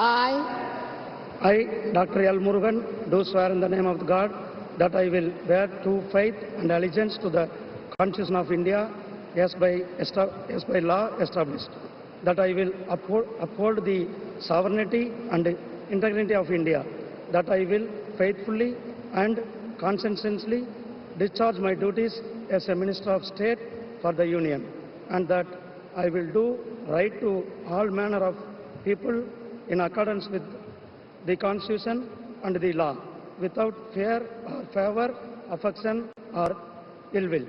I, Dr. L. Murugan, do swear in the name of God that I will bear true faith and allegiance to the Constitution of India as by law established, that I will uphold the sovereignty and integrity of India, that I will faithfully and conscientiously discharge my duties as a Minister of State for the Union, and that I will do right to all manner of people in accordance with the Constitution and the law, without fear or favor, affection or ill will.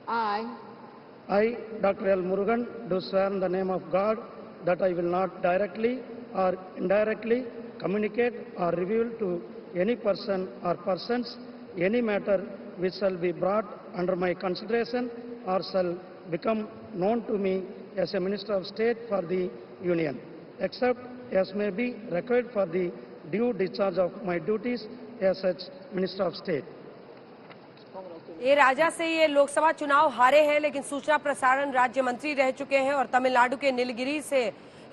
I, Dr. L. Murugan, do swear in the name of God that I will not directly or indirectly communicate or reveal to any person or persons any matter which shall be brought under my consideration or shall become known to me as a Minister of State for the Union, except as may be required for the due discharge of my duties as such Minister of State. ये राजा से ये लोकसभा चुनाव हारे हैं, लेकिन सूचना प्रसारण राज्य मंत्री रह चुके हैं और तमिलनाडु के नीलगिरी से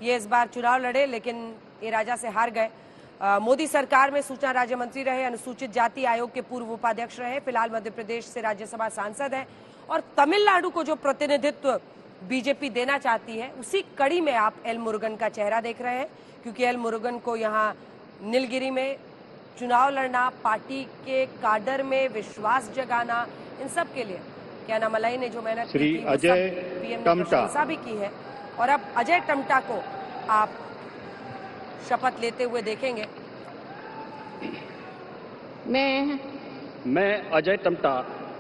ये इस बार चुनाव लड़े, लेकिन ये राजा से हार गए। मोदी सरकार में सूचना राज्य मंत्री रहे, अनुसूचित जाति आयोग के पूर्व उपाध्यक्ष रहे, फिलहाल मध्य प्रदेश से राज्यसभा सांसद हैं और तमिलनाडु को जो प्रतिनिधित्व बीजेपी देना चाहती है उसी कड़ी में आप एल मुरुगन का चेहरा देख रहे हैं, क्योंकि एल मुरुगन को यहाँ नीलगिरी में चुनाव लड़ना, पार्टी के काडर में विश्वास जगाना, इन सब के लिए क्या नामलई ने जो मेहनत की थी, अजय पीएम ने प्रशंसा भी की है। और अब अजय टम्टा को आप शपथ लेते हुए देखेंगे। मैं अजय टम्टा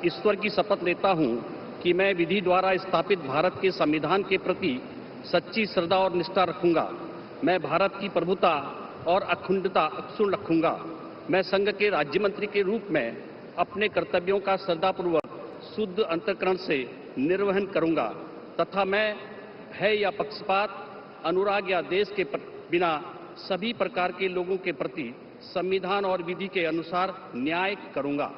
ईश्वर की शपथ लेता हूं कि मैं विधि द्वारा स्थापित भारत के संविधान के प्रति सच्ची श्रद्धा और निष्ठा रखूंगा। मैं भारत की प्रभुता और अखंडता अक्षुण्ण रखूंगा। मैं संघ के राज्य मंत्री के रूप में अपने कर्तव्यों का श्रद्धापूर्वक शुद्ध अंतःकरण से निर्वहन करूंगा तथा मैं है या पक्षपात, अनुराग या देश के बिना सभी प्रकार के लोगों के प्रति संविधान और विधि के अनुसार न्याय करूंगा।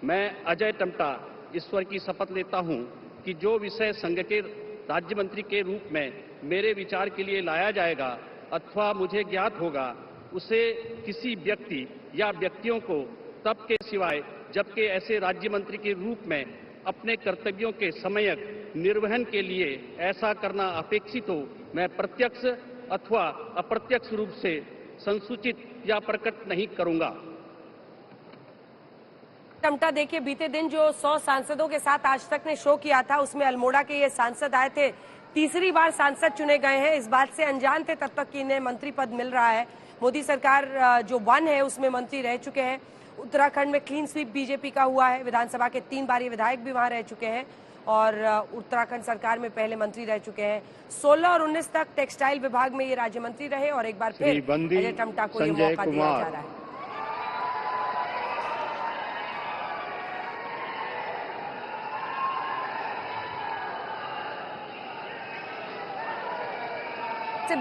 मैं अजय टम्टा ईश्वर की शपथ लेता हूं कि जो विषय संघ के राज्य मंत्री के रूप में मेरे विचार के लिए लाया जाएगा अथवा मुझे ज्ञात होगा, उसे किसी व्यक्ति या व्यक्तियों को तब के सिवाय जबकि ऐसे राज्य मंत्री के रूप में अपने कर्तव्यों के सम्यक निर्वहन के लिए ऐसा करना अपेक्षित हो, मैं प्रत्यक्ष अथवा अप्रत्यक्ष रूप से संसूचित या प्रकट नहीं करूंगा। टम्टा देखिए, बीते दिन जो 100 सांसदों के साथ आज तक ने शो किया था उसमें अल्मोड़ा के ये सांसद आए थे, तीसरी बार सांसद चुने गए हैं। इस बात से अनजान थे तब तक कि इन्हें मंत्री पद मिल रहा है। मोदी सरकार जो 1 है उसमें मंत्री रह चुके हैं। उत्तराखंड में क्लीन स्वीप बीजेपी का हुआ है, विधानसभा के 3 बार ये विधायक भी वहां रह चुके हैं और उत्तराखंड सरकार में पहले मंत्री रह चुके हैं। 16 और 19 तक टेक्सटाइल विभाग में ये राज्य मंत्री रहे और एक बार फिर अजय टम्टा को ये मौका दिया जा रहा है।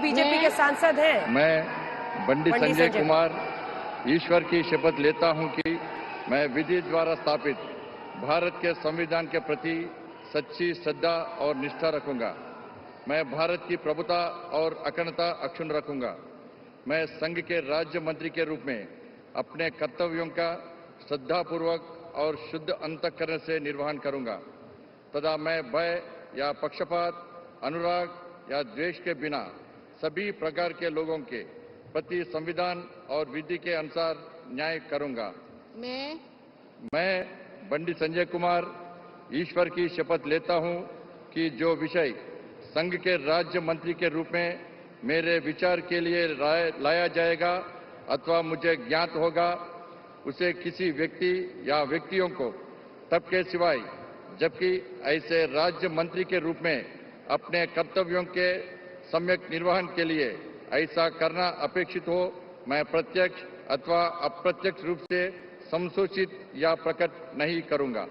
बीजेपी के सांसद हैं। मैं बंडी संजय कुमार ईश्वर की शपथ लेता हूं कि मैं विधि द्वारा स्थापित भारत के संविधान के प्रति सच्ची श्रद्धा और निष्ठा रखूंगा। मैं भारत की प्रभुता और अखंडता अक्षुण्ण रखूंगा। मैं संघ के राज्य मंत्री के रूप में अपने कर्तव्यों का श्रद्धापूर्वक और शुद्ध अंतःकरण से निर्वहन करूंगा तथा मैं भय या पक्षपात, अनुराग या द्वेष के बिना सभी प्रकार के लोगों के प्रति संविधान और विधि के अनुसार न्याय करूंगा। मैं बंडी संजय कुमार ईश्वर की शपथ लेता हूं कि जो विषय संघ के राज्य मंत्री के रूप में मेरे विचार के लिए लाया जाएगा अथवा मुझे ज्ञात होगा, उसे किसी व्यक्ति या व्यक्तियों को तब के सिवाय जबकि ऐसे राज्य मंत्री के रूप में अपने कर्तव्यों के सम्यक निर्वहन के लिए ऐसा करना अपेक्षित हो, मैं प्रत्यक्ष अथवा अप्रत्यक्ष रूप से संसूचित या प्रकट नहीं करूंगा।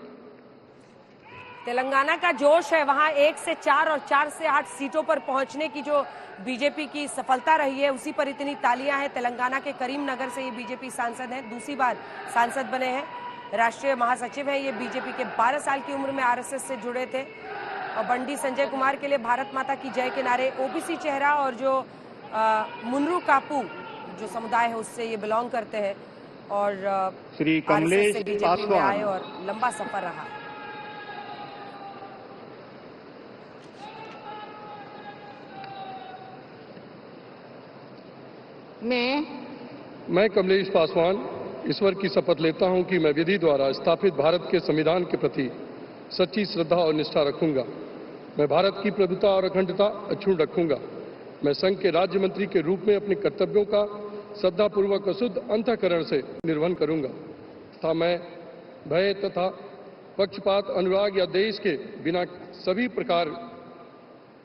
तेलंगाना का जोश है, वहां 1 से 4 और 4 से 8 सीटों पर पहुंचने की जो बीजेपी की सफलता रही है उसी पर इतनी तालियां हैं। तेलंगाना के करीमनगर से ये बीजेपी सांसद हैं, दूसरी बार सांसद बने हैं, राष्ट्रीय महासचिव हैं। ये बीजेपी के 12 साल की उम्र में आरएसएस से जुड़े थे और बंडी संजय कुमार के लिए भारत माता की जय के नारे, ओबीसी चेहरा और जो मुनरू कापू जो समुदाय है उससे ये बिलोंग करते हैं और श्री RSS कमलेश से बीजेपी में आए पासवान। और लंबा सफर रहा। मैं कमलेश पासवान ईश्वर की शपथ लेता हूं कि मैं विधि द्वारा स्थापित भारत के संविधान के प्रति सच्ची श्रद्धा और निष्ठा रखूंगा। मैं भारत की प्रभुता और अखंडता अक्षुण्ण रखूंगा। मैं संघ के राज्य मंत्री के रूप में अपने कर्तव्यों का श्रद्धापूर्वक और शुद्ध अंतःकरण से निर्वहन करूंगा तथा मैं भय तथा पक्षपात, अनुराग या देश के बिना सभी प्रकार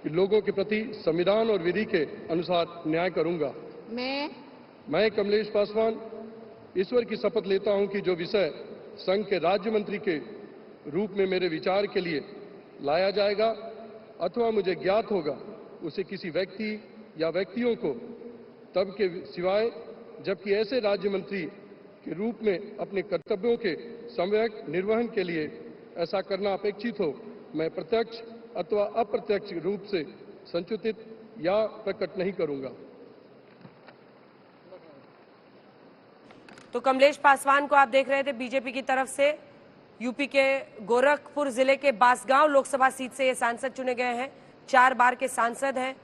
के लोगों के प्रति संविधान और विधि के अनुसार न्याय करूंगा। मैं कमलेश पासवान ईश्वर की शपथ लेता हूं कि जो विषय संघ के राज्य मंत्री के रूप में मेरे विचार के लिए लाया जाएगा अथवा मुझे ज्ञात होगा उसे किसी व्यक्ति या व्यक्तियों को तब के सिवाय जबकि ऐसे राज्य मंत्री के रूप में अपने कर्तव्यों के सम्यक निर्वहन के लिए ऐसा करना अपेक्षित हो, मैं प्रत्यक्ष अथवा अप्रत्यक्ष रूप से संचित या प्रकट नहीं करूंगा। तो कमलेश पासवान को आप देख रहे थे बीजेपी की तरफ से। यूपी के गोरखपुर जिले के बांसगांव लोकसभा सीट से ये सांसद चुने गए हैं। 4 बार के सांसद हैं,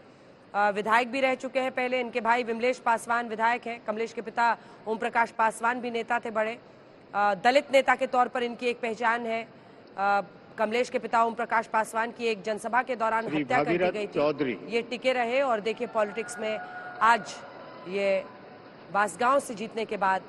विधायक भी रह चुके हैं पहले। इनके भाई विमलेश पासवान विधायक हैं। कमलेश के पिता ओम प्रकाश पासवान भी नेता थे बड़े। दलित नेता के तौर पर इनकी एक पहचान है। कमलेश के पिता ओम प्रकाश पासवान की एक जनसभा के दौरान हत्या कर दी गई थी। ये टिके रहे और देखिए पॉलिटिक्स में आज ये बांसगांव से जीतने के बाद